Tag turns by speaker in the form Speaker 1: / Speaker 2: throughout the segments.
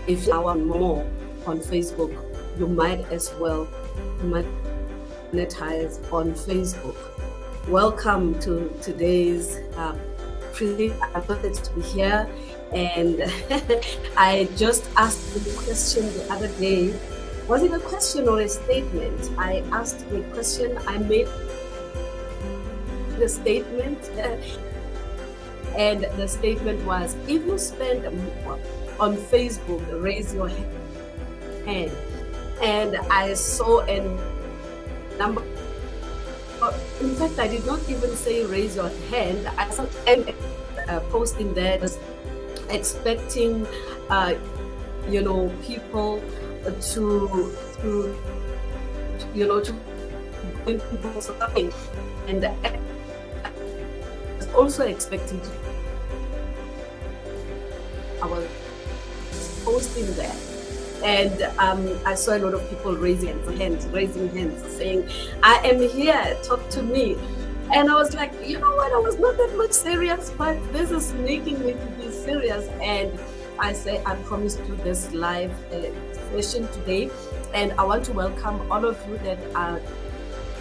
Speaker 1: if you are more on Facebook, you might as well monetize on Facebook. Welcome to today's presentation. I'm glad to be here, and I just asked the question the other day. Was it a question or a statement? I asked a question. I made the statement, and the statement was: if you spend more on Facebook, raise your hand. And I saw a number. In fact, I did not even say raise your hand. I saw a posting there expecting, people to bring people something, and also expecting to. I was posting there, and I saw a lot of people raising hands, saying, "I am here, talk to me." And I was like, you know what? I was not that much serious, but this is making me to be serious. And I say, I promised you this live session today, and I want to welcome all of you that are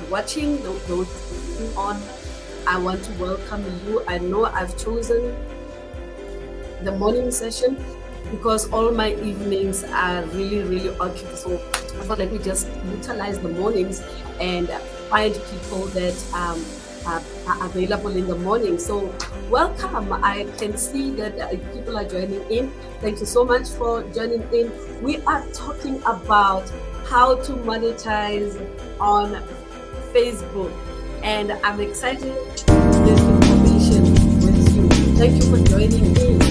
Speaker 1: watching, those on. I want to welcome you. I know I've chosen the morning session because all my evenings are really occupied. So I thought, let me just utilize the mornings and find people that are available in the morning. So welcome. I can see that people are joining in. Thank you so much for joining in. We are talking about how to monetize on Facebook, and I'm excited to share this information with you. Thank you for joining in.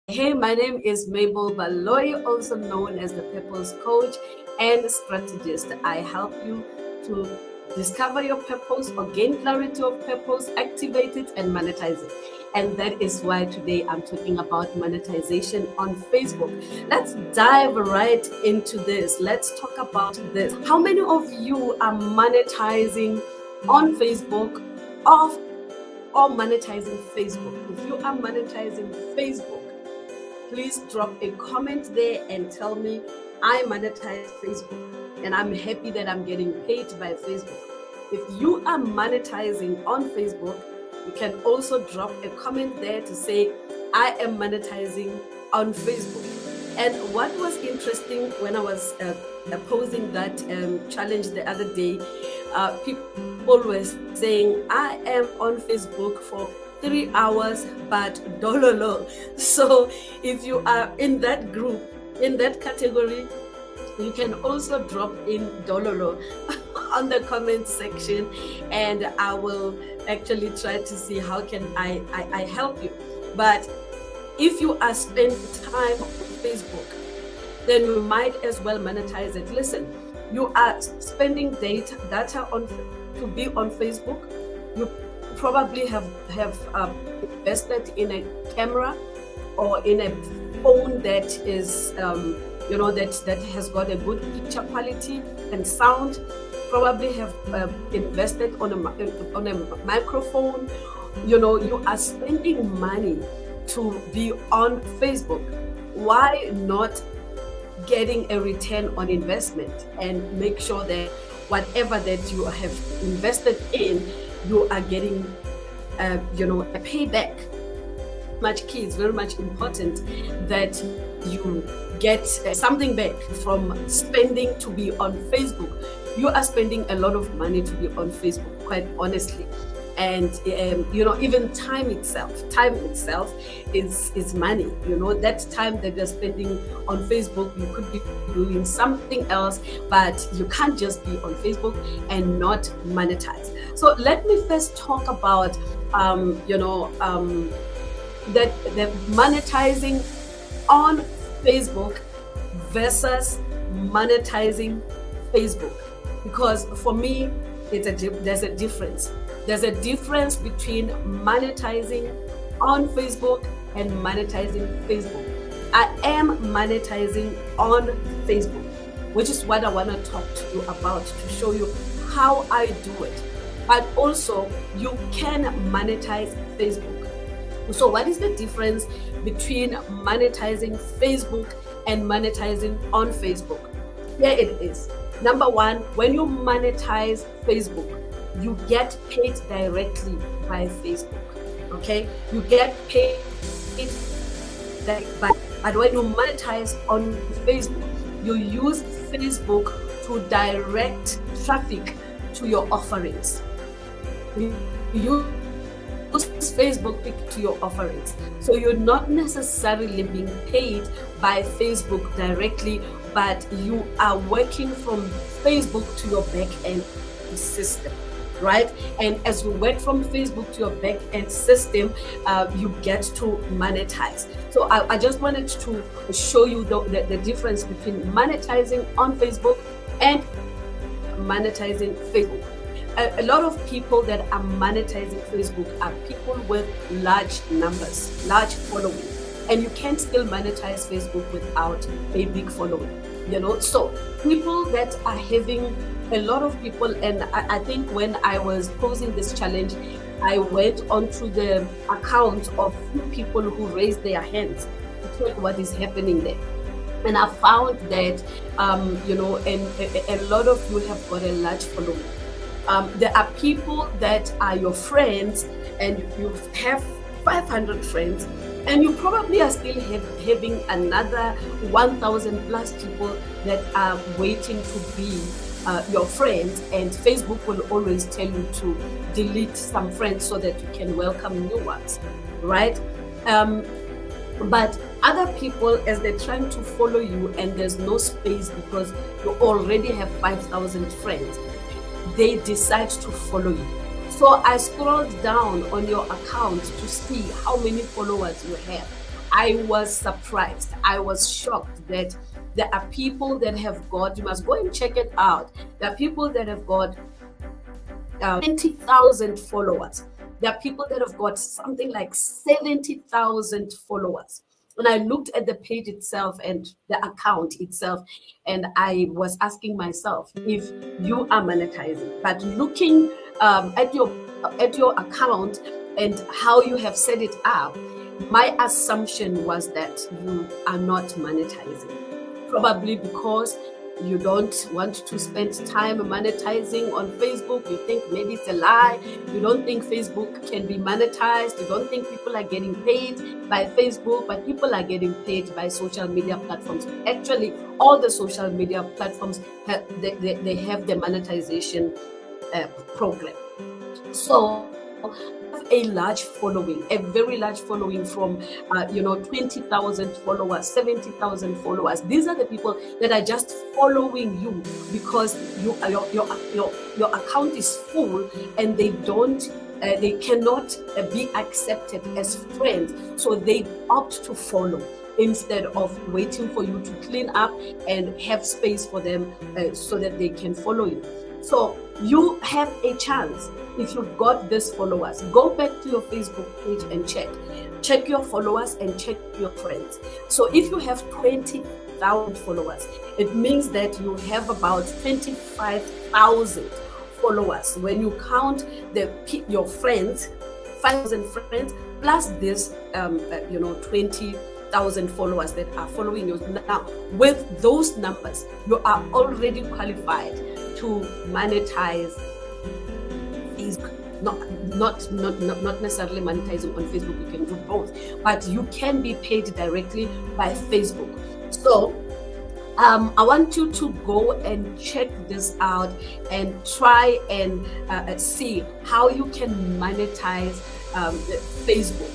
Speaker 1: Hey, my name is Mabel Baloy, also known as the Purpose Coach and Strategist. I help you to discover your purpose or gain clarity of purpose, activate it, and monetize it. And that is why today I'm talking about monetization on Facebook. Let's dive right into this. Let's talk about this. How many of you are monetizing on Facebook or monetizing Facebook? If you are monetizing Facebook, please drop a comment there and tell me, I monetize Facebook and I'm happy that I'm getting paid by Facebook. If you are monetizing on Facebook, you can also drop a comment there to say, I am monetizing on Facebook. And what was interesting when I was posing that challenge the other day, people were saying, I am on Facebook for 3 hours, but dololo. So if you are in that group, in that category, you can also drop in dololo on the comment section, and I will actually try to see how can I help you. But if you are spending time on Facebook, then you might as well monetize it. Listen, you are spending data on to be on Facebook. You probably have invested in a camera or in a phone that is that has got a good picture quality and sound. Probably have invested on a microphone. You are spending money to be on Facebook. Why not getting a return on investment and make sure that whatever that you have invested in, you are getting a payback? Much key. It's very much important that you get something back from spending to be on Facebook. You are spending a lot of money to be on Facebook, quite honestly. And even time itself is money. That time that you're spending on Facebook, you could be doing something else, but you can't just be on Facebook and not monetize. So let me first talk about that the monetizing on Facebook versus monetizing Facebook, because for me there's a difference. There's a difference between monetizing on Facebook and monetizing Facebook. I am monetizing on Facebook, which is what I want to talk to you about, to show you how I do it. But also, you can monetize Facebook. So what is the difference between monetizing Facebook and monetizing on Facebook? Here it is. Number one, when you monetize Facebook, you get paid directly by Facebook. Okay? You get paid but when you monetize on Facebook, you use Facebook to direct traffic to your offerings. You use Facebook to your offerings. So you're not necessarily being paid by Facebook directly, but you are working from Facebook to your back end system, right? And as you work from Facebook to your back end system, you get to monetize. So I just wanted to show you the difference between monetizing on Facebook and monetizing Facebook. A lot of people that are monetizing Facebook are people with large numbers, large following, and you can still monetize Facebook without a big following, you know. So people that are having a lot of people, and I think when I was posing this challenge, I went onto the account of few people who raised their hands to check what is happening there. And I found that, you know, and a lot of you have got a large following. There are people that are your friends, and you have 500 friends, and you probably are still having another 1,000 plus people that are waiting to be your friends, and Facebook will always tell you to delete some friends so that you can welcome new ones, right? But other people, as they're trying to follow you and there's no space because you already have 5,000 friends, they decide to follow you. So I scrolled down on your account to see how many followers you have. I was surprised. I was shocked that there are people that have got, you must go and check it out. There are people that have got 20,000 followers. There are people that have got something like 70,000 followers. And I looked at the page itself and the account itself, and I was asking myself if you are monetizing. But looking at your account and how you have set it up, my assumption was that you are not monetizing. Probably because you don't want to spend time monetizing on Facebook. You think maybe it's a lie. You don't think Facebook can be monetized. You don't think people are getting paid by Facebook, but people are getting paid by social media platforms. Actually, all the social media platforms they have the monetization program. So a large following, a very large following from 20,000 followers, 70,000 followers. These are the people that are just following you because your account is full and they cannot be accepted as friends, so they opt to follow instead of waiting for you to clean up and have space for them so that they can follow you. So you have a chance. If you've got these followers, go back to your Facebook page and check your followers and check your friends. So if you have 20,000 followers, it means that you have about 25,000 followers. When you count your friends, 5,000 friends, plus this 20,000 followers that are following you. Now, with those numbers, you are already qualified to monetize Facebook. Not necessarily monetizing on Facebook. You can do both, but you can be paid directly by Facebook. So I want you to go and check this out and try and see how you can monetize Facebook.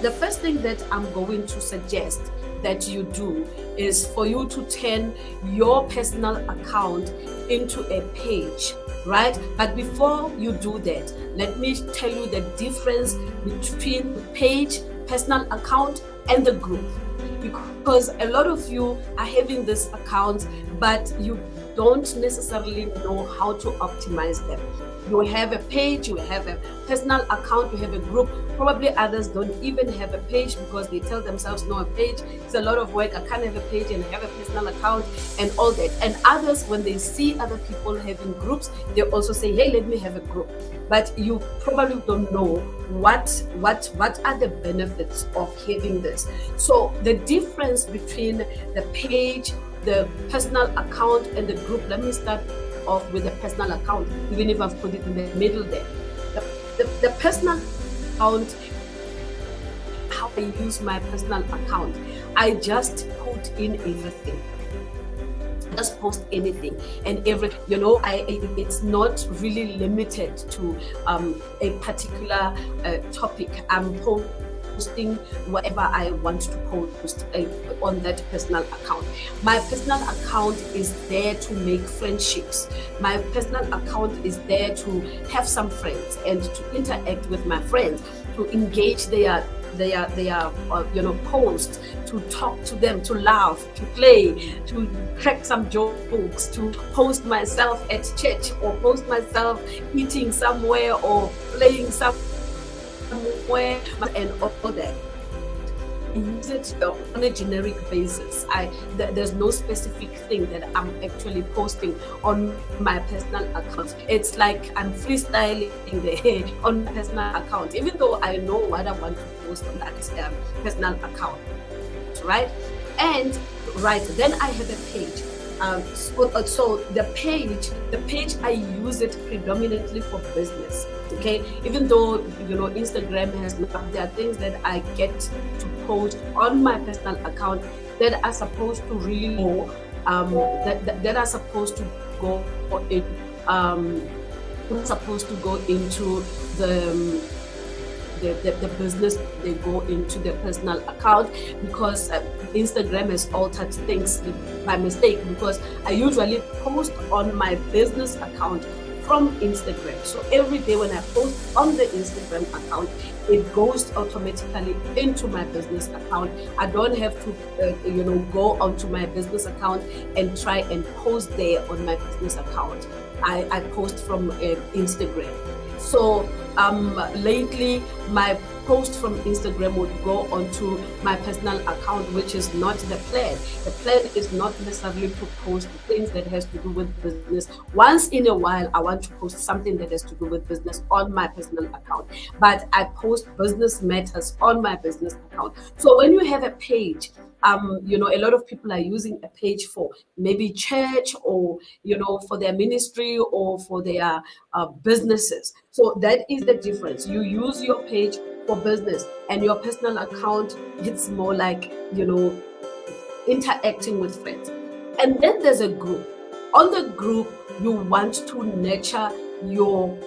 Speaker 1: The first thing that I'm going to suggest that you do is for you to turn your personal account into a page, right? But before you do that, let me tell you the difference between the page, personal account, and the group. Because a lot of you are having this account, but you don't necessarily know how to optimize them. You have a page, you have a personal account, you have a group. Probably others don't even have a page because they tell themselves, no, a page is a lot of work. I can't have a page and have a personal account and all that. And others, when they see other people having groups, they also say, hey, let me have a group. But you probably don't know what are the benefits of having this. So the difference between the page, the personal account, and the group, let me start off with the personal account, even if I've put it in the middle there. The personal account, how I use my personal account, I just put in everything. Just post anything and everything, it's not really limited to a particular topic. I'm posting whatever I want to post on that personal account. My personal account is there to make friendships. My personal account is there to have some friends and to interact with my friends, to engage their posts, to talk to them, to laugh, to play, to crack some jokes, to post myself at church, or post myself eating somewhere or playing somewhere, and all that. I use it on a generic basis. There's no specific thing that I'm actually posting on my personal account. It's like I'm freestyling there on my personal account, even though I know what I want to post on that personal account, right? And then I have a page. So the page I use it predominantly for business. Okay, even though Instagram has, there are things that I get to post on my personal account that are supposed to really go that are supposed to go in supposed to go into the business. They go into their personal account because Instagram has altered things by mistake, because I usually post on my business account from Instagram. So every day when I post on the Instagram account, it goes automatically into my business account. I don't have to go onto my business account and try and post there on my business account. I post from Instagram. So lately my post from Instagram would go onto my personal account, which is not the plan. The plan is not necessarily to post things that has to do with business. Once in a while, I want to post something that has to do with business on my personal account, but I post business matters on my business account. So when you have a page, a lot of people are using a page for maybe church, or for their ministry, or for their businesses. So that is the difference. You use your page for business, and your personal account, it's more like interacting with friends. And then there's a group. On the group, you want to nurture your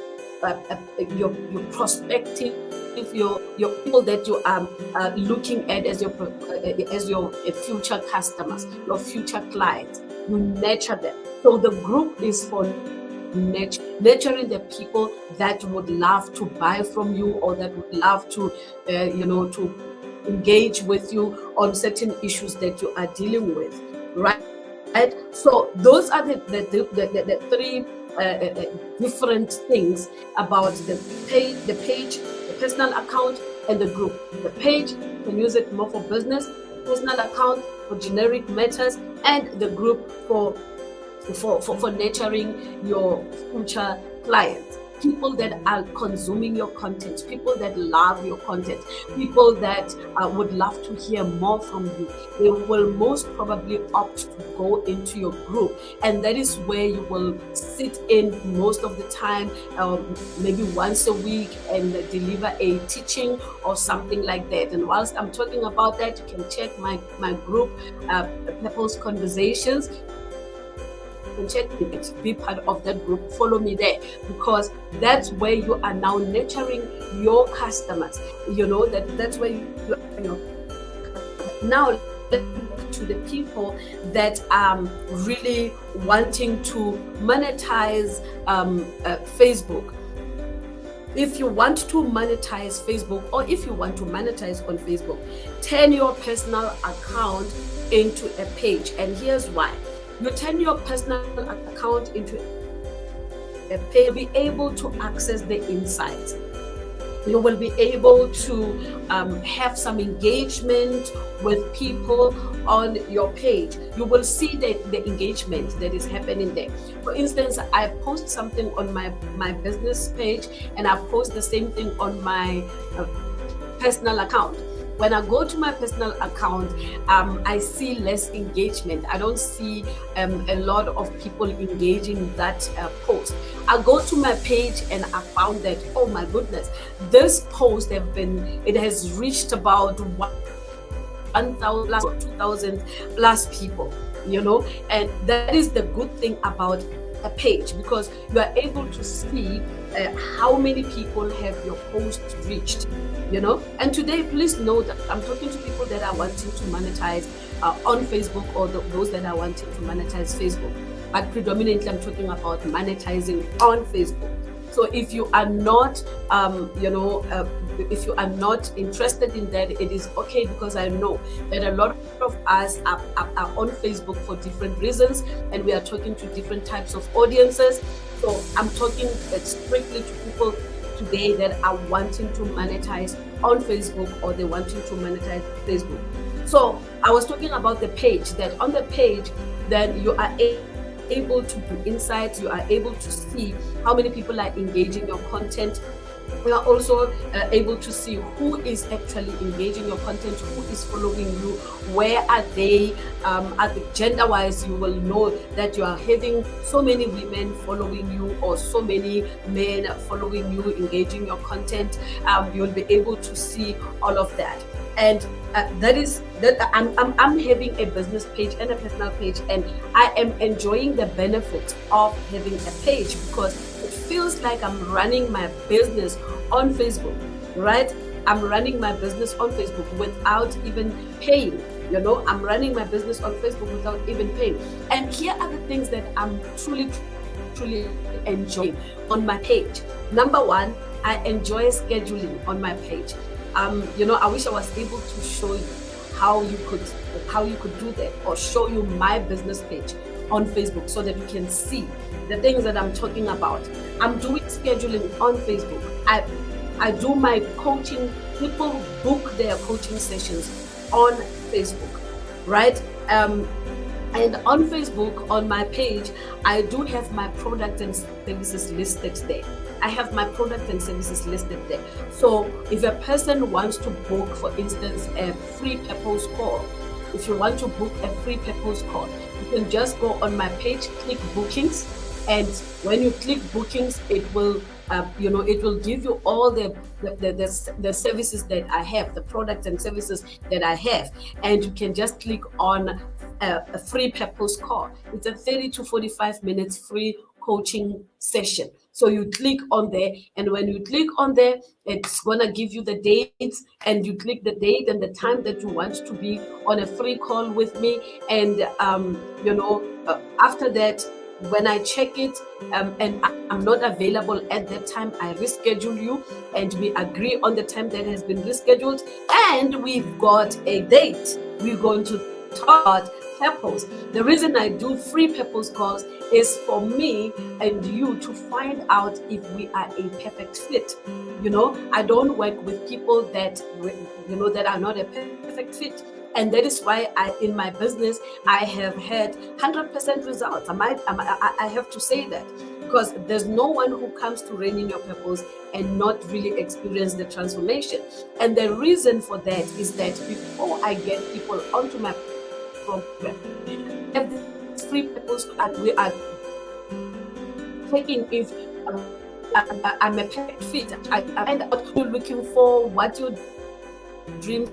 Speaker 1: prospective, your people that you are looking at as your future customers, your future clients. You nurture them. So the group is for nurturing the people that would love to buy from you, or that would love to to engage with you on certain issues that you are dealing with, right? So those are the three different things about the page, the personal account, and the group. The page, you can use it more for business, the personal account for generic matters, and the group for nurturing your future clients, people that are consuming your content, people that love your content, people that would love to hear more from you. They will most probably opt to go into your group, and that is where you will sit in most of the time, maybe once a week, and deliver a teaching or something like that. And whilst I'm talking about that, you can check my group, People's Conversations. Check it, be part of that group, follow me there, because that's where you are now nurturing your customers. That's where you now to the people that are really wanting to monetize Facebook. If you want to monetize Facebook, or if you want to monetize on Facebook, turn your personal account into a page. And here's why. You turn your personal account into a page, be able to access the insights. You will be able to have some engagement with people on your page. You will see the engagement that is happening there. For instance, I post something on my business page, and I post the same thing on my personal account. When I go to my personal account, I see less engagement. I don't see a lot of people engaging that post. I go to my page and I found that, oh my goodness, this post it has reached about 1,000 or 2,000 plus people, and that is the good thing about a page, because you are able to see how many people have your post reached, and today, please note that I'm talking to people that are wanting to monetize on Facebook, or those that are wanting to monetize Facebook, but predominantly I'm talking about monetizing on Facebook. So if you are not, if you are not interested in that, it is okay, because I know that a lot of us are on Facebook for different reasons, and we are talking to different types of audiences. So I'm talking strictly to people today that are wanting to monetize on Facebook, or they're wanting to monetize Facebook. So I was talking about the page, that on the page, then you are able to do insights, you are able to see how many people are engaging your content. We are also able to see who is actually engaging your content, who is following you, where are they, gender-wise. You will know that you are having so many women following you, or so many men following you, engaging your content. You'll be able to see all of that. And I'm having a business page and a personal page, and I am enjoying the benefit of having a page, because it feels like I'm running my business on Facebook, right? I'm running my business on Facebook without even paying. I'm running my business on Facebook without even paying. And here are the things that I'm truly enjoying on my page. Number one, I enjoy scheduling on my page. I wish I was able to show you how you could do that, or show you my business page on Facebook, so that you can see the things that I'm talking about. I'm doing scheduling on Facebook. I do my coaching. People book their coaching sessions on Facebook, right? And on Facebook, on my page, I do have my product and services listed there. I have my product and services listed there. So if a person wants to book, for instance, a free purpose call, if you want to book a free purpose call, you can just go on my page, click bookings, and when you click bookings, it will it will give you all the services that I have, the products and services that I have, and you can just click on a free purpose call. It's a 30 to 45 minutes free coaching session. So you click on there, and when you click on there, it's gonna give you the dates, and you click the date and the time that you want to be on a free call with me. And after that, when I check it and I'm not available at that time, I reschedule you, and we agree on the time that has been rescheduled, and we've got a date. We're going to talk about purpose. The reason I do free purpose calls is for me and you to find out if we are a perfect fit. I don't work with people that that are not a perfect fit. And that is why in my business, I have had 100% results. I have to say that, because there's no one who comes to reign in your purpose and not really experience the transformation. And the reason for that is that before I get people onto my program, I have this free purpose, and we are checking if I'm a perfect fit. I find out what you're looking for, what your dreams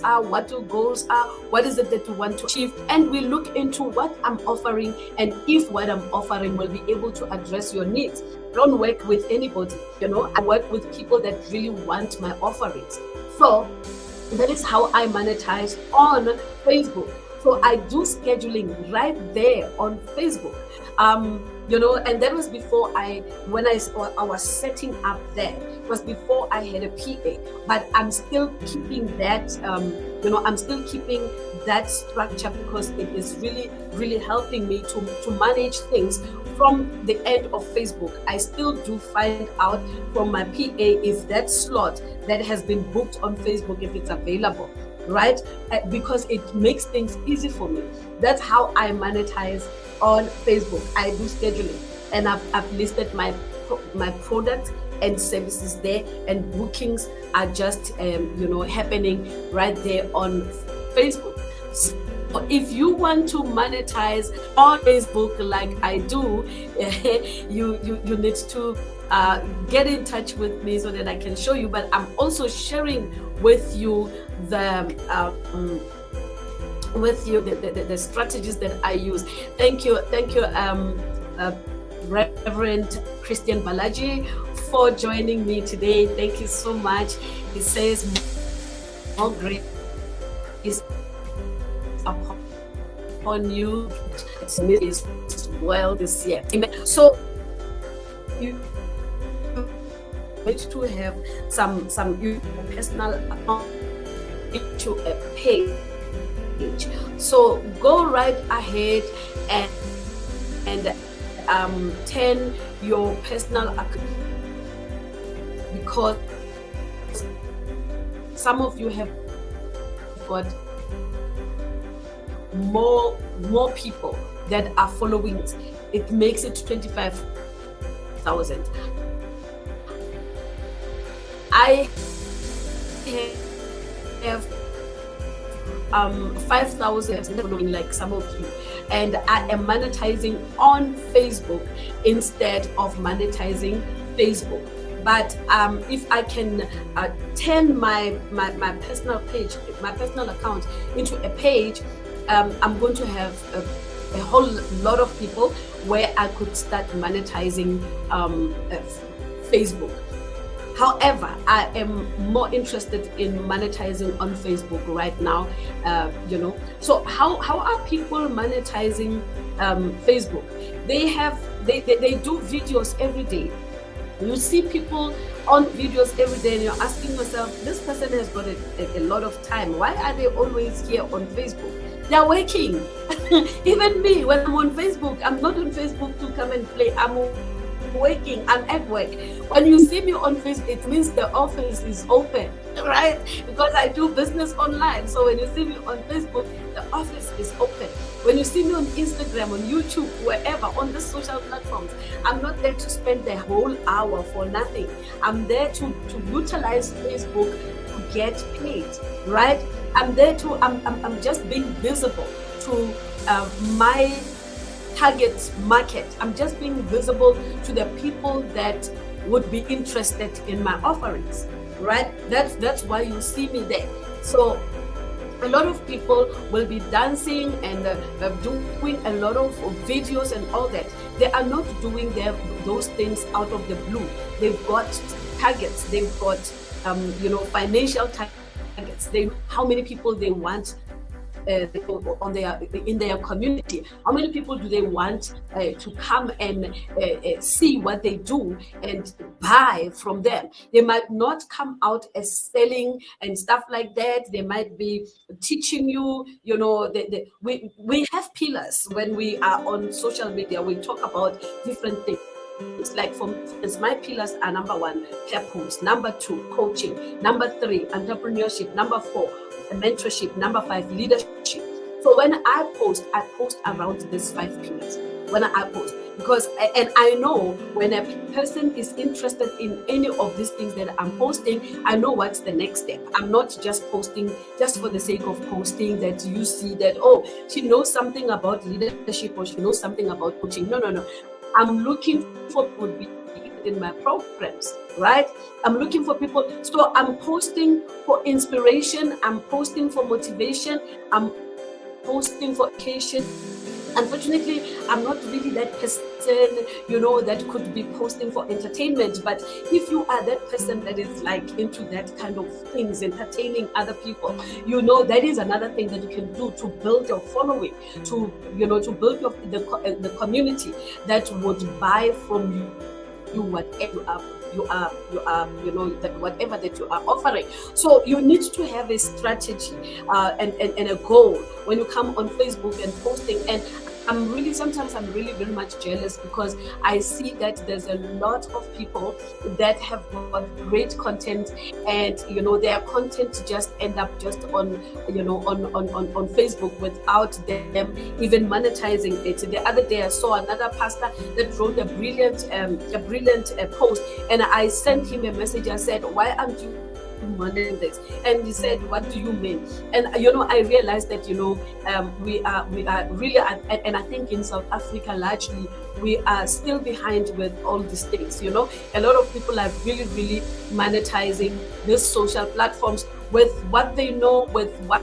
Speaker 1: are, what your goals are, what is it that you want to achieve, and we look into what I'm offering, and if what I'm offering will be able to address your needs. I don't work with anybody, I work with people that really want my offerings. So that is how I monetize on Facebook. So I do scheduling right there on Facebook. And that was before I was setting up there. was before I had a PA, but I'm still keeping that, I'm still keeping that structure because it is really, really helping me to manage things from the end of Facebook. I still do find out from my PA if that slot that has been booked on Facebook, if it's available, right? Because it makes things easy for me. That's how I monetize on Facebook. I do scheduling, and I've listed my products and services there, and bookings are just happening right there on Facebook. So if you want to monetize on Facebook like I do, you need to get in touch with me so that I can show you. But I'm also sharing with you the strategies that I use. Thank you, Reverend Christian Balaji, for joining me today. Thank you so much. He says more grace is upon you as well this year. Amen. So you need to have some personal account into a page. So go right ahead and turn your personal account, because some of you have got more people that are following it. It makes it 25,000. I have 5,000 following like some of you, and I am monetizing on Facebook instead of monetizing Facebook. But if I can turn my personal page, my personal account into a page, I'm going to have a whole lot of people where I could start monetizing Facebook. However, I am more interested in monetizing on Facebook right now. So how are people monetizing Facebook? They do videos every day. You see people on videos every day, and you're asking yourself, this person has got a lot of time. Why are they always here on Facebook? They're working. Even me, when I'm on Facebook, I'm not on Facebook to come and play. I'm working. I'm at work. When you see me on Facebook, it means the office is open, right? Because I do business online. So when you see me on Facebook, the office is open. When you see me on Instagram, on YouTube, wherever, on the social platforms, I'm not there to spend the whole hour for nothing. I'm there to utilize Facebook to get paid, right? I'm just being visible to my target market. I'm just being visible to the people that would be interested in my offerings, right? That's why you see me there. So a lot of people will be dancing and doing a lot of videos and all that. They are not doing those things out of the blue. They've got targets. They've got financial targets. They know how many people they want in their community. How many people do they want to come and see what they do and buy from them? They might not come out as selling and stuff like that. They might be teaching you, we have pillars when we are on social media. We talk about different things. It's like, for instance, my pillars are: number 1, purpose; number 2, coaching; number 3, entrepreneurship; number 4, mentorship; number 5, leadership. So when I post around these 5 pillars. When I post, because I know when a person is interested in any of these things that I'm posting, I know what's the next step. I'm not just posting just for the sake of posting, that you see that, oh, she knows something about leadership or she knows something about coaching. No. I'm looking for people to be in my programs, right? I'm looking for people. So I'm posting for inspiration. I'm posting for motivation. I'm posting for education. Unfortunately, I'm not really that person, that could be posting for entertainment. But if you are that person that is like into that kind of things, entertaining other people, that is another thing that you can do to build your following, to build the community that would buy from you whatever that whatever that you are offering. So you need to have a strategy and a goal when you come on Facebook and posting. And sometimes I'm really very much jealous, because I see that there's a lot of people that have got great content, and their content just end up just on on Facebook without them even monetizing it. The other day I saw another pastor that wrote a brilliant post, and I sent him a message. I said, why aren't you monetizing this? And he said, what do you mean? And I realized that we are really, and I think in South Africa largely we are still behind with all these things. A lot of people are really monetizing these social platforms with what they know, with what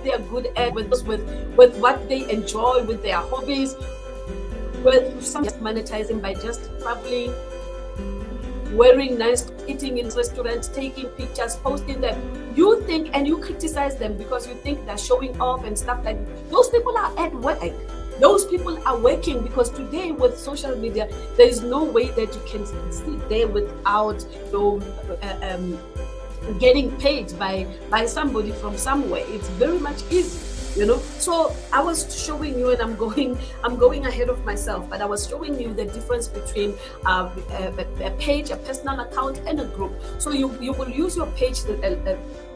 Speaker 1: they are good at, with what they enjoy, with their hobbies, with some just monetizing by just traveling, wearing nice, eating in restaurants, taking pictures, posting them. You think, and you criticize them because you think they're showing off and stuff like that. Those people are at work. Those people are working, because today with social media, there is no way that you can sit there without getting paid by somebody from somewhere. It's very much easy. So I was showing you, and I'm going ahead of myself, but I was showing you the difference between a page, a personal account, and a group. So you will use your page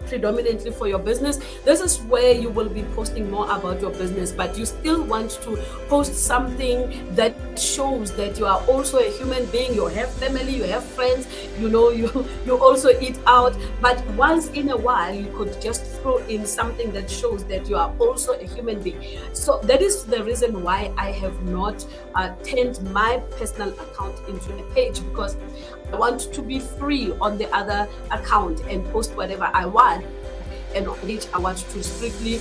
Speaker 1: predominantly for your business. This is where you will be posting more about your business, but you still want to post something that shows that you are also a human being. You have family, you have friends, you also eat out, but once in a while you could just throw in something that shows that you are also a human being. So that is the reason why I have not turned my personal account into a page, because I want to be free on the other account and post whatever I want, and on which I want to strictly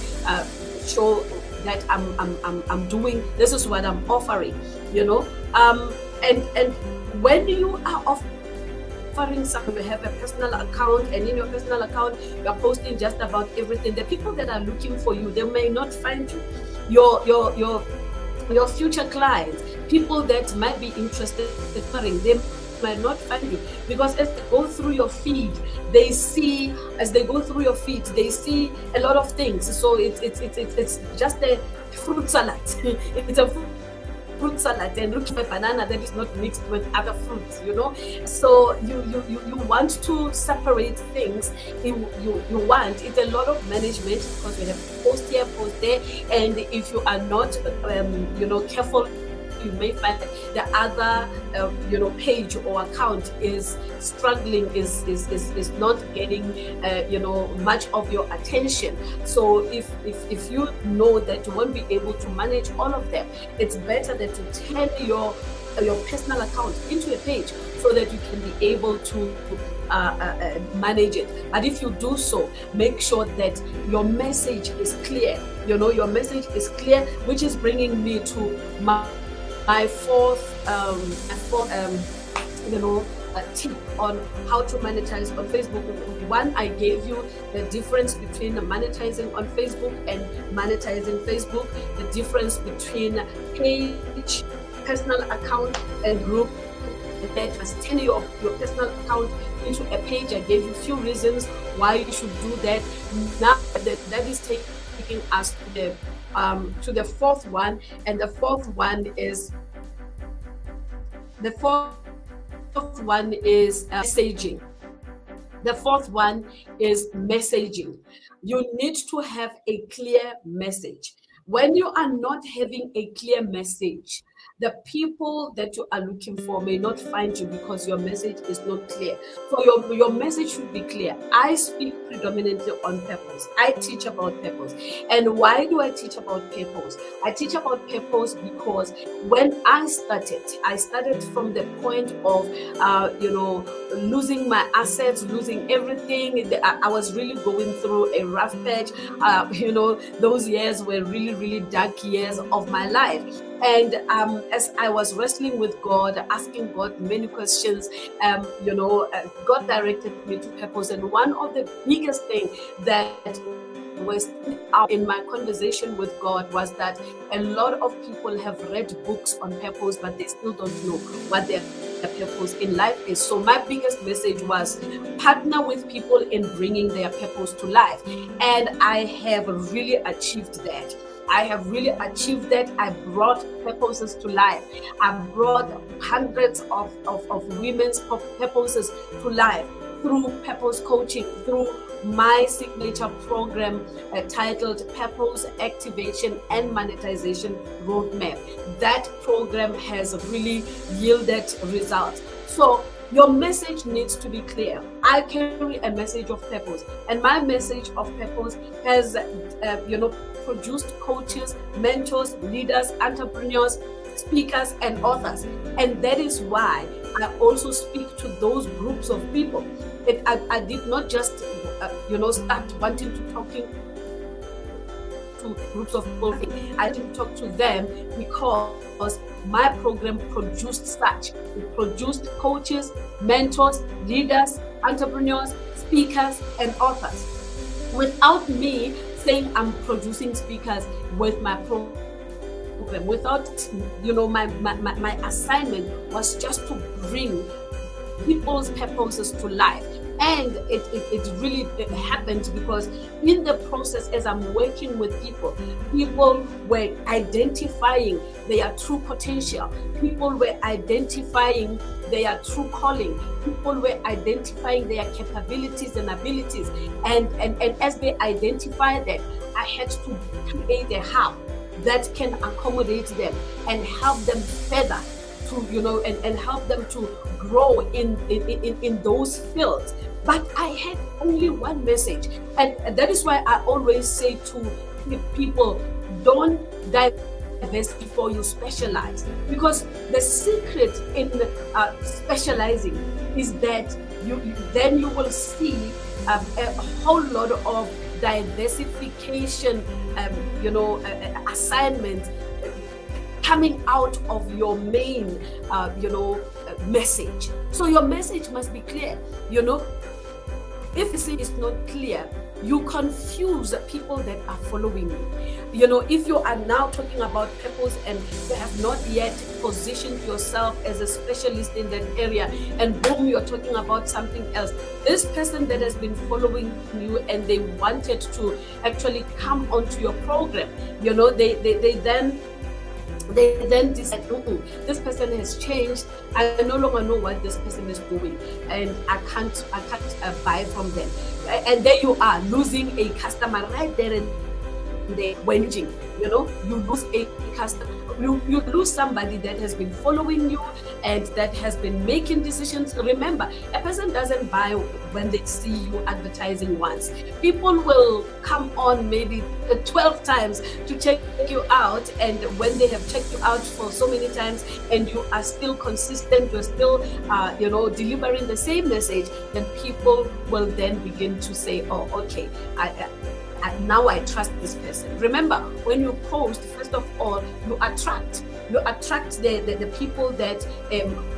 Speaker 1: show that I'm doing. This is what I'm offering, and when you are offering something, you have a personal account, and in your personal account you are posting just about everything. The people that are looking for you, they may not find you. Your future clients, people that might be interested in offering them, might not find you, because as they go through your feed, they see a lot of things. So it's just a fruit salad. It's a fruit salad, and look for a banana that is not mixed with other fruits. So you want to separate things. It's a lot of management, because you have to post here, post there, and if you are not careful, you may find that the other page or account is struggling, is not getting much of your attention. So if you know that you won't be able to manage all of them, it's better that you turn your personal account into a page, so that you can be able to manage it. But if you do so, make sure that your message is clear. Your message is clear, which is bringing me to my fourth tip on how to monetize on Facebook. One, I gave you the difference between monetizing on Facebook and monetizing Facebook, the difference between page, personal account, and group. That was turning your personal account into a page. I gave you a few reasons why you should do that. Now that is taking us to the fourth one, and the fourth one is messaging. The fourth one is messaging. You need to have a clear message. When you are not having a clear message, the people that you are looking for may not find you, because your message is not clear. So your message should be clear. I speak predominantly on purpose. I teach about purpose. And why do I teach about purpose? I teach about purpose because when I started from the point of losing my assets, losing everything. I was really going through a rough patch. Those years were really, really dark years of my life. And as I was wrestling with God, asking God many questions, God directed me to purpose. And one of the biggest things that was out in my conversation with God was that a lot of people have read books on purpose, but they still don't know what they're purpose in life is. So my biggest message was partner with people in bringing their purpose to life. And I have really achieved that. I have really achieved that. I brought purposes to life. I brought hundreds of women's purposes to life through purpose coaching, through my signature program titled Purpose Activation and Monetization Roadmap. That program has really yielded results. So your message needs to be clear. I carry a message of purpose, and my message of purpose has, produced coaches, mentors, leaders, entrepreneurs, speakers, and authors. And that is why I also speak to those groups of people. I did not just, start wanting to talking to groups of people. I didn't talk to them because my program produced such. It produced coaches, mentors, leaders, entrepreneurs, speakers, and authors. Without me saying I'm producing speakers with my program, without, my assignment was just to bring people's purposes to life. And it really happened because in the process, as I'm working with people were identifying their true potential. People were identifying their true calling. People were identifying their capabilities and abilities. And as they identify that, I had to create a hub that can accommodate them and help them further to, and help them to grow in those fields. But I had only one message, and that is why I always say to people, don't divest before you specialize, because the secret in specializing is that you will see a whole lot of diversification, assignments coming out of your main, message. So your message must be clear. If it is not clear, you confuse people that are following you. If you are now talking about purpose and you have not yet positioned yourself as a specialist in that area, and boom, you're talking about something else. This person that has been following you and they wanted to actually come onto your program, they then decide, this person has changed. I no longer know what this person is doing, and I can't buy from them. And there you are, losing a customer right there and there, whinging. You lose a customer. You lose somebody that has been following you and that has been making decisions. Remember, a person doesn't buy when they see you advertising once. People will come on maybe 12 times to check you out, and when they have checked you out for so many times and you are still consistent, you're still delivering the same message, then people will then begin to say, oh, okay, now I trust this person. Remember, when you post, first of all, you attract the people that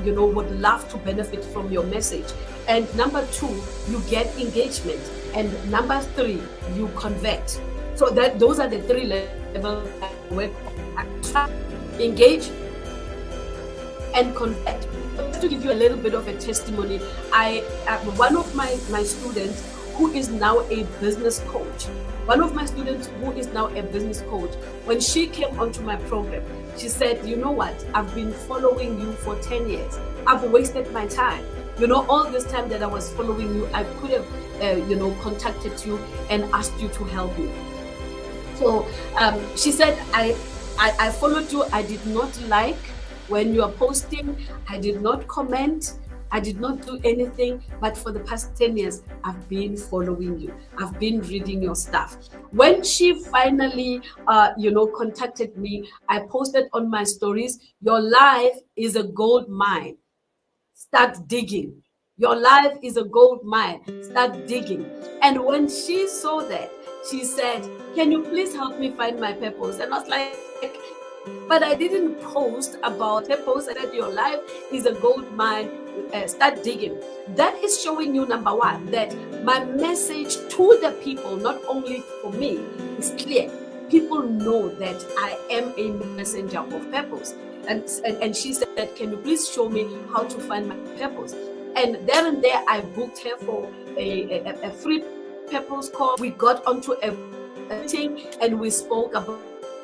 Speaker 1: would love to benefit from your message. And number 2, you get engagement. And number 3, you convert. So those are the 3 levels that work: attract, engage, and convert. Just to give you a little bit of a testimony, one of my students who is now a business coach. When she came onto my program, she said, you know what? I've been following you for 10 years. I've wasted my time. All this time that I was following you, I could have, contacted you and asked you to help me. So she said, I followed you. I did not like when you are posting. I did not comment. I did not do anything, but for the past 10 years, I've been following you. I've been reading your stuff. When she finally, contacted me, I posted on my stories, your life is a gold mine. Start digging. Your life is a gold mine. Start digging. And when she saw that, she said, can you please help me find my purpose? And I was like, but I didn't post about purpose. I said, your life is a gold mine. Start digging. That is showing you, number 1, that my message to the people, not only for me, is clear. people know that I am a messenger of purpose. And she said, can you please show me how to find my purpose? And there and there, I booked her for a free purpose call. We got onto a meeting and we spoke about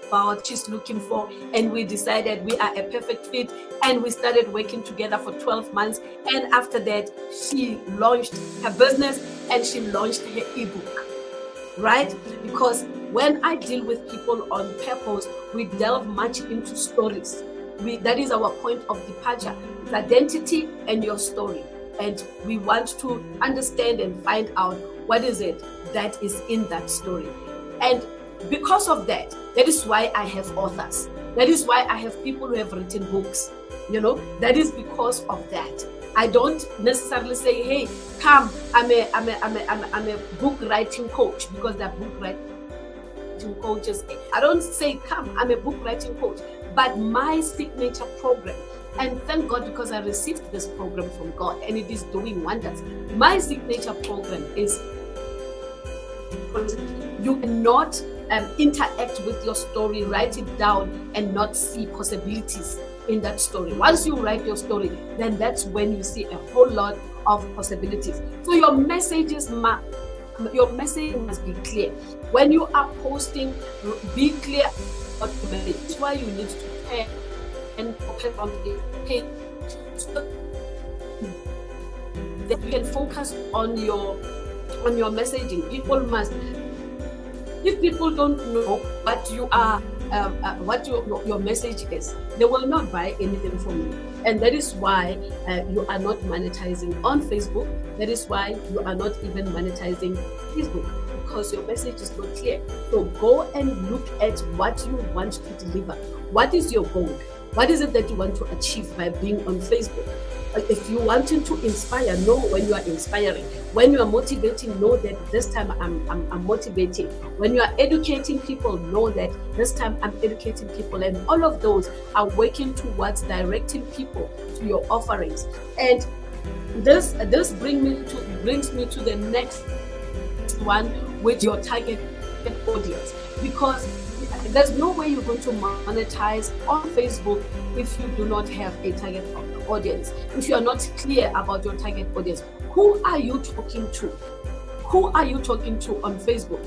Speaker 1: what she's looking for, and we decided we are a perfect fit, and we started working together for 12 months. And after that, she launched her business and she launched her ebook, right? Because when I deal with people on purpose, we delve much into stories. That is our point of departure. It's identity and your story. And we want to understand and find out what is it that is in that story. And because of that, that is why I have authors. That is why I have people who have written books. That is because of that. I don't necessarily say, hey, come, I'm a book writing coach, because they're book writing coaches. I don't say, come, I'm a book writing coach. But my signature program, and thank God, because I received this program from God and it is doing wonders. My signature program is, you cannot interact with your story, write it down, and not see possibilities in that story. Once you write your story, then that's when you see a whole lot of possibilities. So your message must be clear. When you are posting, be clear about the message. That's why you need to pay and open on the page, so that you can focus on your messaging. If people don't know what you are, what your message is, they will not buy anything from you. And that is why you are not monetizing on Facebook. That is why you are not even monetizing Facebook, because your message is not clear. So go and look at what you want to deliver. What is your goal? What is it that you want to achieve by being on Facebook? If you wanted to inspire, know when you are inspiring. When you are motivating, know that this time I'm motivating. When you are educating people, know that this time I'm educating people. And all of those are working towards directing people to your offerings. And this brings me to the next one, with your target audience. Because there's no way you're going to monetize on Facebook if you do not have a target audience. If you are not clear about your target audience, who are you talking to? Who are you talking to on Facebook?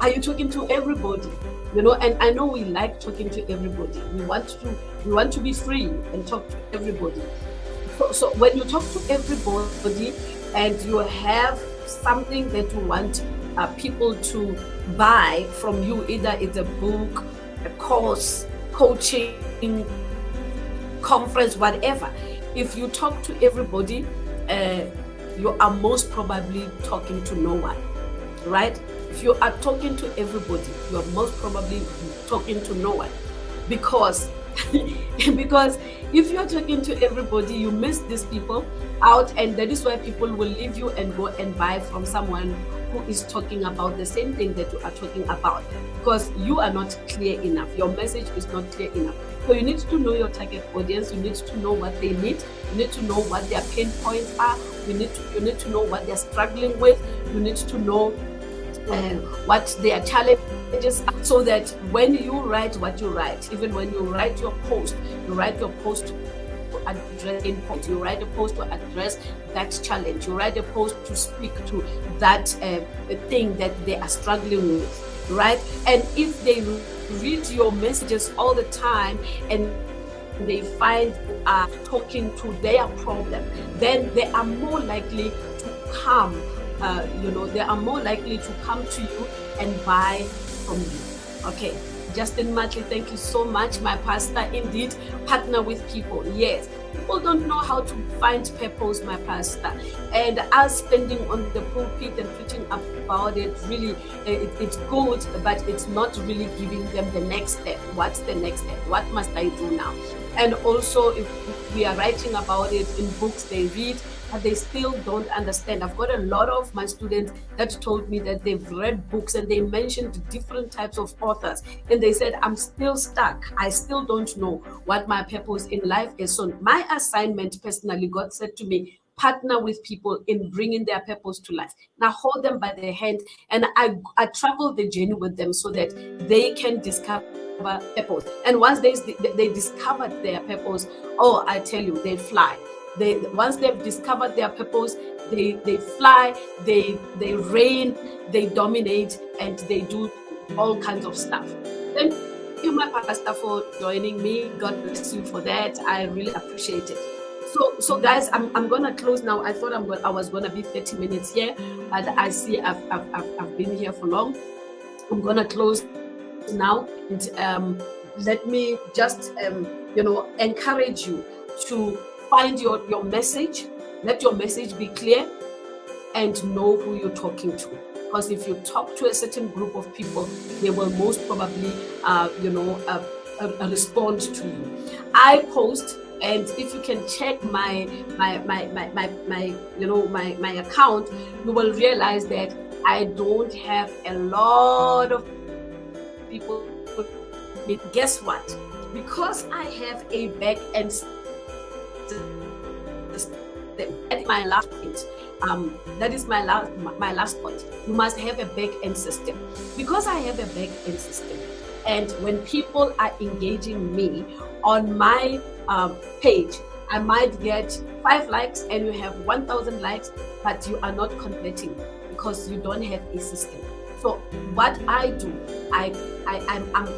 Speaker 1: Are you talking to everybody? And I know we like talking to everybody. We want to be free and talk to everybody. So when you talk to everybody and you have something that you want people to buy from you, either it's a book, a course, coaching, conference, whatever. If you talk to everybody, you are most probably talking to no one, right? If you are talking to everybody, you are most probably talking to no one, because if you're talking to everybody, you miss these people out, and that is why people will leave you and go and buy from someone who is talking about the same thing that you are talking about, because you are not clear enough. Your message is not clear enough. So you need to know your target audience. You need to know what they need. You need to know what their pain points are. You need to know what they're struggling with. You need to know what their challenges are, so that when you write what you write, even when you write your post to address in post. You write a post to address that challenge. You write a post to speak to that thing that they are struggling with, right? And if they read your messages all the time and they find you are talking to their problem, then they are more likely to come. They are more likely to come to you and buy from you. Okay. Justin Matley, thank you so much. My pastor, indeed, partner with people. Yes, people don't know how to find purpose, my pastor. And us standing on the pulpit and preaching about it, really, it's good, but it's not really giving them the next step. What's the next step? What must I do now? And also, if we are writing about it in books, they read, but they still don't understand. I've got a lot of my students that told me that they've read books and they mentioned different types of authors, and they said, I'm still stuck. I still don't know what my purpose in life is. So my assignment personally, God said to me, partner with people in bringing their purpose to life. Now hold them by the hand, and I travel the journey with them so that they can discover purpose. And once they discovered their purpose, oh, I tell you, they fly. They once they've discovered their purpose, they fly, they reign, they dominate, and they do all kinds of stuff. Thank you, my pastor, for joining me. God bless you for that. I really appreciate it. So guys, I'm gonna close now. I thought I was gonna be 30 minutes here, but I see I've been here for long. I'm gonna close now, and let me just encourage you to find your message. Let your message be clear, and know who you're talking to. Because if you talk to a certain group of people, they will most probably respond to you. I post, and if you can check my account, you will realize that I don't have a lot of people. Guess what? Because I have a back end system, my last point. That is my last point. You must have a back end system. Because I have a back end system, and when people are engaging me on my page, I might get 5 likes and you have 1,000 likes, but you are not converting because you don't have a system. So what I do, I'm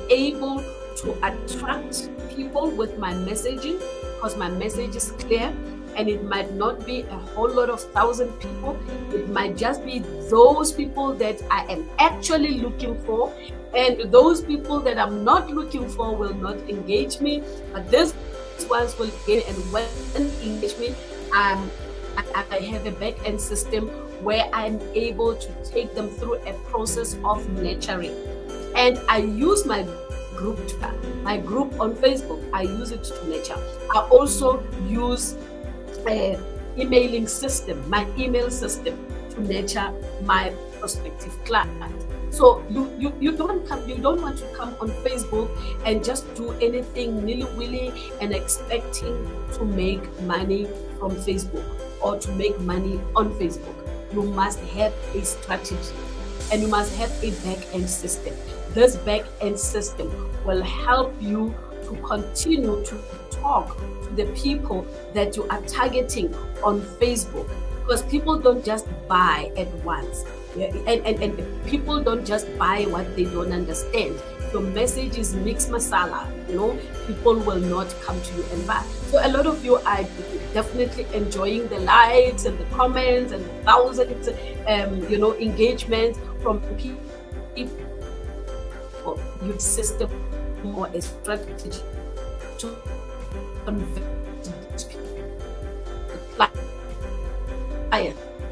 Speaker 1: able to attract people with my messaging, because my message is clear, and it might not be a whole lot of 1,000 people. It might just be those people that I am actually looking for, and those people that I'm not looking for will not engage me, but these ones will engage, and when they engage me, I have a back-end system where I'm able to take them through a process of nurturing. And I use my group on Facebook. I use it to nurture. I also use a emailing system, my email system, to nurture my prospective client. So you don't want to come on Facebook and just do anything nilly-willy and expecting to make money from Facebook or to make money on Facebook. You must have a strategy, and you must have a back-end system. This back-end system will help you to continue to talk to the people that you are targeting on Facebook, because people don't just buy at once. And people don't just buy what they don't understand. If your message is mixed masala, people will not come to you and buy. So a lot of you are definitely enjoying the likes and the comments and thousands, engagements from people. Your system or a strategy to convert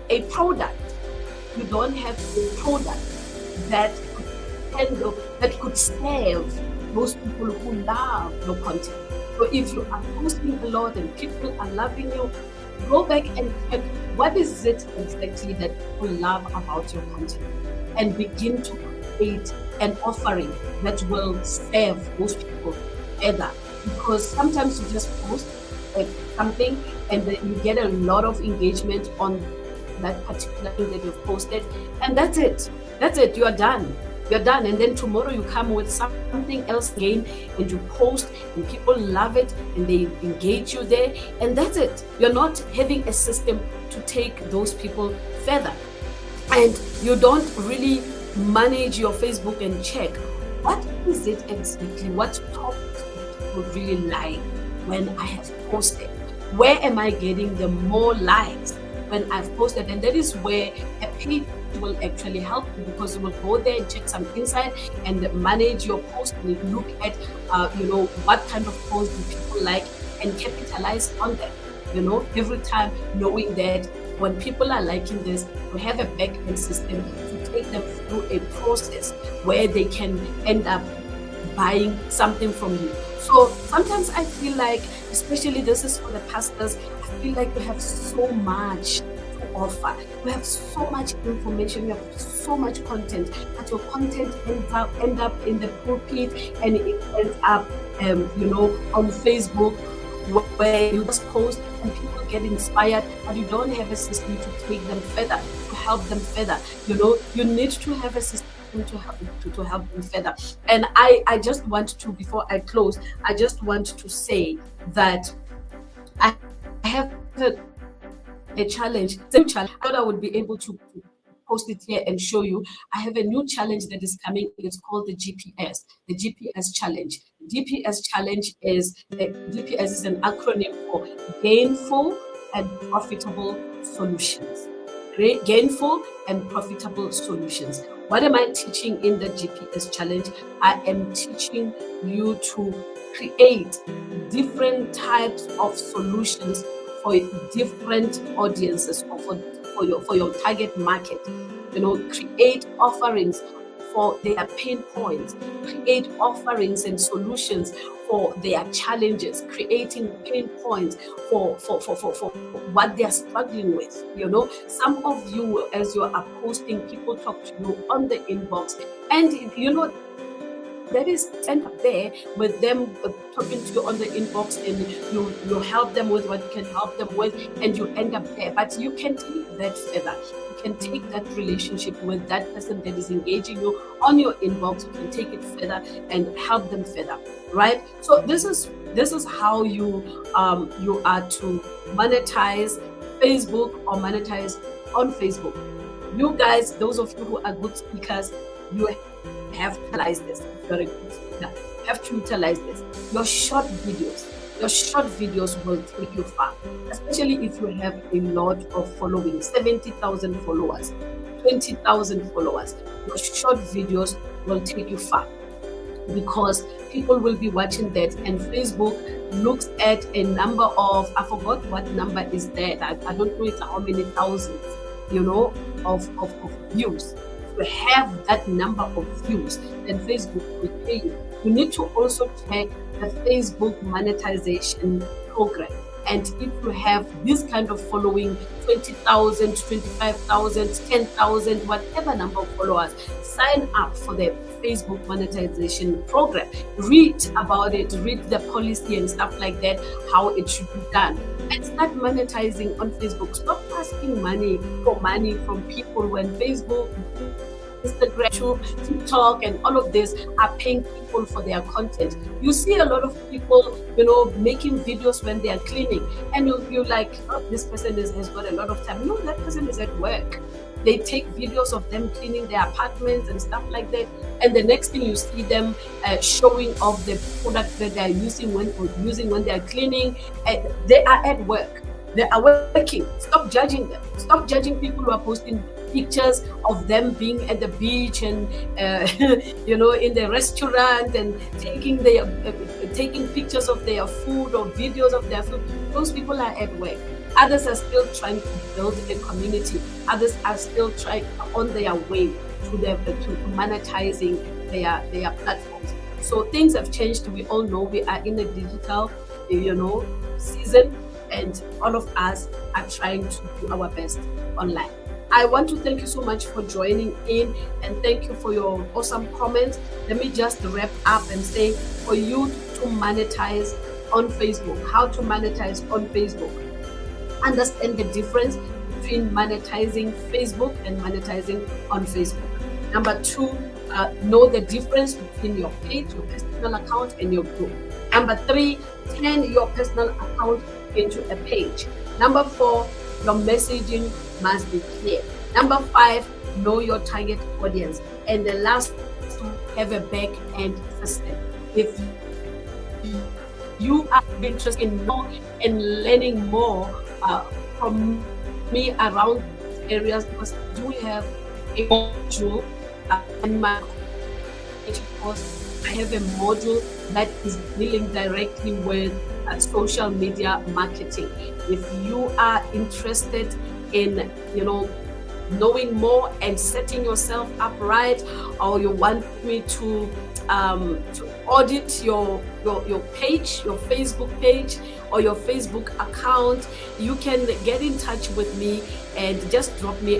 Speaker 1: a product. You don't have a product that could serve those people who love your content. So if you are posting a lot and people are loving you, go back and check what is it exactly that people love about your content, and begin to create an offering that will serve those people better. Because sometimes you just post something and then you get a lot of engagement on that particular thing that you've posted, and that's it, you are done, and then tomorrow you come with something else again and you post and people love it and they engage you there, and that's it. You're not having a system to take those people further, and you don't really manage your Facebook and check what is it exactly, what topics people really like when I have posted, where am I getting the more likes when I've posted. And that is where a page will actually help you, because you will go there and check some insight and manage your post and look at what kind of posts do people like and capitalize on them, every time, knowing that when people are liking this, you have a back-end system to take them through a process where they can end up buying something from you. So sometimes I feel like, especially this is for the pastors, I feel like you have so much to offer. You have so much information, you have so much content, but your content end up in the pulpit, and it ends up on Facebook, where you just post and people get inspired, but you don't have a system to take them further, to help them further. You need to have a system to help them further. And I just want to, before I close, I just want to say that I have a challenge. Same challenge. I thought I would be able to post it here and show you. I have a new challenge that is coming. It's called the GPS challenge. GPS challenge GPS is an acronym for gainful and profitable solutions. Gainful and profitable solutions. What am I teaching in the GPS challenge? I am teaching you to create different types of solutions for different audiences or for your target market. Create offerings for their pain points, create offerings and solutions for their challenges, creating pain points for what they're struggling with. Some of you, as you are posting, people talk to you on the inbox, and that is end up there with them talking to you on the inbox, and you help them with what you can help them with, and you end up there. But you can take that further. You can take that relationship with that person that is engaging you on your inbox. You can take it further and help them further, right? So this is how you are to monetize Facebook or monetize on Facebook. You guys, those of you who are good speakers, you have to utilize this. If you're a good speaker, you have to utilize this. Your short videos will take you far, especially if you have a lot of following, 70,000 followers, 20,000 followers. Your short videos will take you far because people will be watching that, and Facebook looks at a number of, I forgot what number is that. I don't know it's how many thousands, of views. You have that number of views, then Facebook will pay you. You need to also check the Facebook monetization program. And if you have this kind of following, 20,000, 25,000, 10,000, whatever number of followers, sign up for the Facebook monetization program. Read about it, read the policy and stuff like that, how it should be done. And start monetizing on Facebook. Stop asking money from people when Facebook, Instagram, TikTok, and all of this are paying people for their content. You see a lot of people, making videos when they are cleaning, and you're like, oh, this person has got a lot of time. No, that person is at work. They take videos of them cleaning their apartments and stuff like that, and the next thing you see them showing off the products that they are using when they are cleaning. They are at work. They are working. Stop judging them. Stop judging people who are posting pictures of them being at the beach and in the restaurant and taking pictures of their food or videos of their food. Those people are at work. Others are still trying to build a community. Others are still trying on their way to monetizing their platforms. So things have changed. We all know we are in a digital season, and all of us are trying to do our best online. I want to thank you so much for joining in, and thank you for your awesome comments. Let me just wrap up and say, for you to monetize on Facebook, how to monetize on Facebook. Understand the difference between monetizing Facebook and monetizing on Facebook. Number 2, know the difference between your page, your personal account, and your group. Number 3, turn your personal account into a page. Number 4, your messaging must be clear. Number 5, know your target audience. And the last 2, have a back-end system. If you are interested in learning more from me around areas, because I do have a module in my course. I have a module that is dealing directly with social media marketing. If you are interested in knowing more and setting yourself up right, or you want me to audit your page, your Facebook page or your Facebook account, you can get in touch with me and just drop me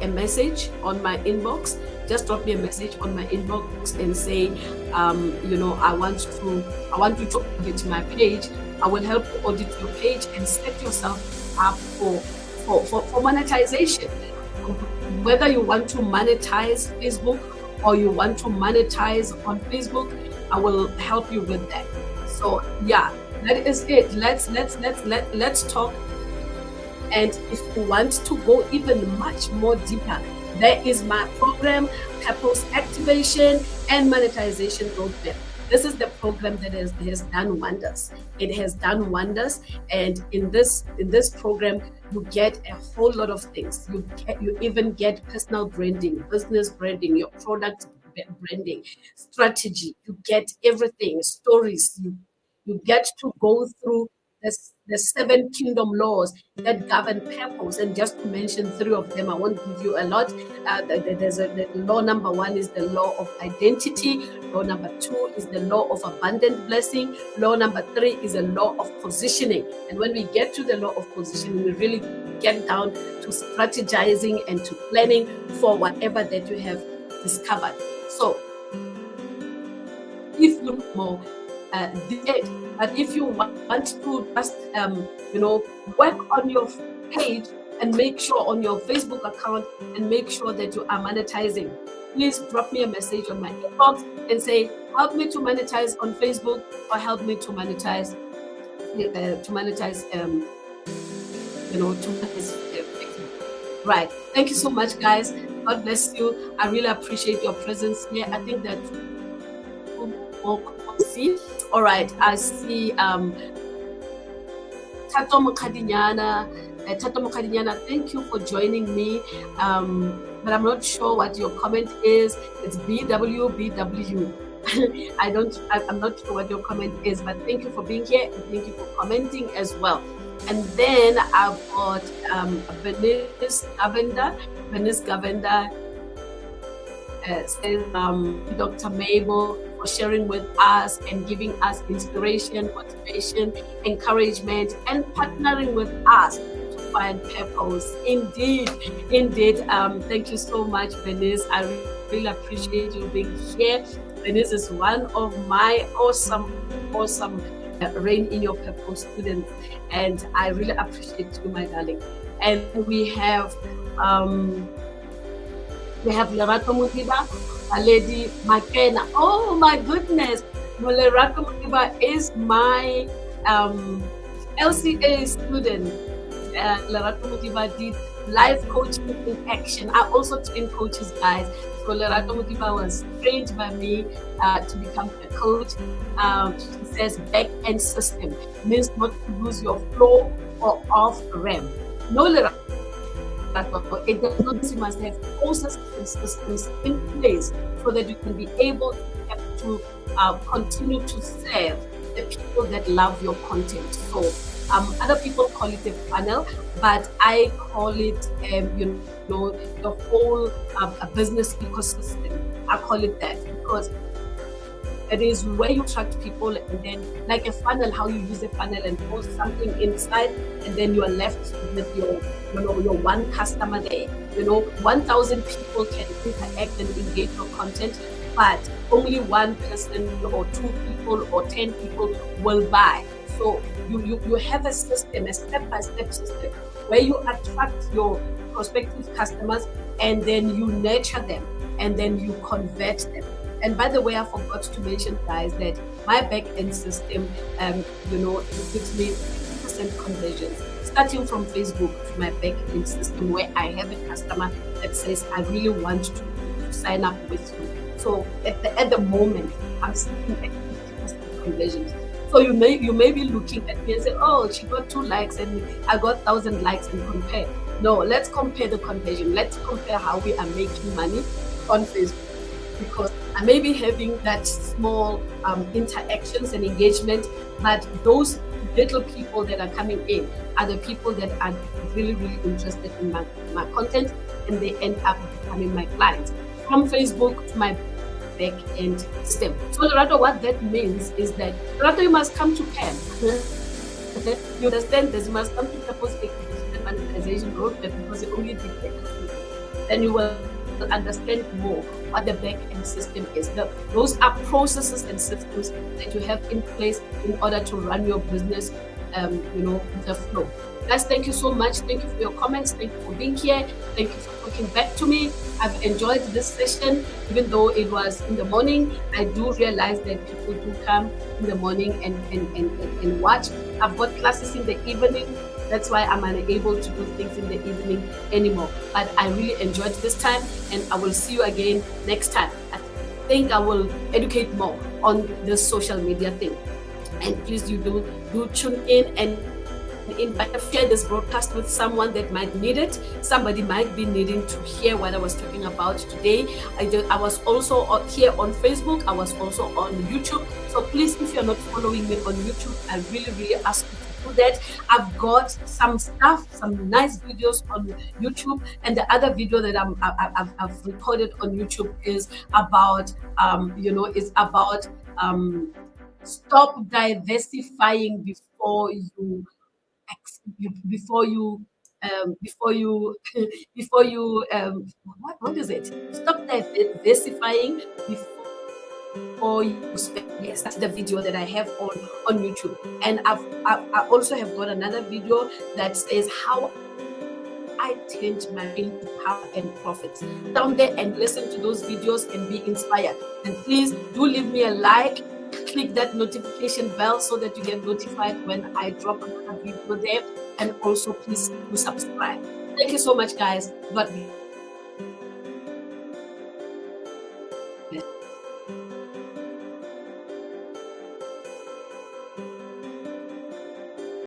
Speaker 1: a message on my inbox. Just drop me a message on my inbox and say, I want you to audit my page, I will help you audit your page and set yourself up for monetization. Whether you want to monetize Facebook or you want to monetize on Facebook, I will help you with that. So yeah, that is it. Let's talk. And if you want to go even much more deeper, there is my program, Purpose Activation and Monetization Roadmap. This is the program that has done wonders. It has done wonders, and in this program, you get a whole lot of things. You even get personal branding, business branding, your product branding, strategy. You get everything, stories. You get to go through the 7 kingdom laws that govern purpose. And just to mention 3 of them, I won't give you a lot. The law number 1 is the law of identity. Law number 2 is the law of abundant blessing. Law number 3 is the law of positioning. And when we get to the law of positioning, we really get down to strategizing and to planning for whatever that you have discovered. So if you look more, but if you want to just work on your page and make sure on your Facebook account and make sure that you are monetizing, please drop me a message on my inbox and say, help me to monetize on Facebook, or help me to monetize Facebook. Right. Thank you so much, guys. God bless you. I really appreciate your presence here. I think that see. All right, I see Tato Mokadinyana. Tato Mokadinyana, thank you for joining me. But I'm not sure what your comment is. It's BWBW. I'm not sure what your comment is, but thank you for being here and thank you for commenting as well. And then I've got Venice Gavenda. Venice Gavenda says, Dr. Mabel, for sharing with us and giving us inspiration, motivation, encouragement, and partnering with us to find purpose. Indeed. Thank you so much, Venice. I really appreciate you being here. Venice is one of my awesome Rain in Your Purpose students, and I really appreciate you, my darling. And we have Lerato Mutiba, a lady Makena. Oh my goodness, Lerato Mutiba is my LCA student. Lerato Mutiba did life coaching in action. I also train coaches, guys. So Lerato Mutiba was trained by me to become a coach. She says back-end system means not to lose your flow or off-ramp. No, Lerato. It does not mean you must have processes and systems in place so that you can be able to continue to serve the people that love your content. So other people call it a funnel, but I call it the whole business ecosystem. I call it that because it is where you attract people, and then like a funnel, how you use a funnel and post something inside, and then you are left with your one customer there. 1,000 people can interact and engage your content, but only one person or 2 people or 10 people will buy. So you have a system, a step-by-step system where you attract your prospective customers, and then you nurture them, and then you convert them. And by the way, I forgot to mention, guys, that my back-end system, it gives me 50% conversions, starting from Facebook to my back-end system, where I have a customer that says, I really want to sign up with you. So at the moment, I'm seeing 50% conversions. So you may be looking at me and say, oh, she got 2 likes and I got 1,000 likes, and compare. No, let's compare the conversion. Let's compare how we are making money on Facebook. Because I may be having that small interactions and engagement, but those little people that are coming in are the people that are really, really interested in my content, and they end up becoming my clients from Facebook to my back-end system. So Lerato, what that means is that Lerato, you must come to PAM. You understand this? You must come to Purpose Activation and Monetization Roadmap, because you only did that. Then you will understand more what the back end system is. Those are processes and systems that you have in place in order to run your business, with the flow. Guys, thank you so much. Thank you for your comments. Thank you for being here. Thank you for talking back to me. I've enjoyed this session, even though it was in the morning. I do realize that people do come in the morning and watch. I've got classes in the evening. That's why I'm unable to do things in the evening anymore. But I really enjoyed this time, and I will see you again next time. I think I will educate more on this social media thing. And please, you do tune in and invite, share this broadcast with someone that might need it. Somebody might be needing to hear what I was talking about today. I was also here on Facebook. I was also on YouTube. So please, if you're not following me on YouTube, I really ask you to do that. I've got some stuff, some nice videos on YouTube, and the other video that I've recorded on YouTube is about stop diversifying before you before you before you before you what is it, stop diversifying before you spend. Yes, that's the video that I have on YouTube. And I also have got another video that says how I changed my into power and profits. Down there and listen to those videos and be inspired. And please do leave me a like, click that notification bell so that you get notified when I drop another video there. And also please do subscribe. Thank you so much, guys. God bless.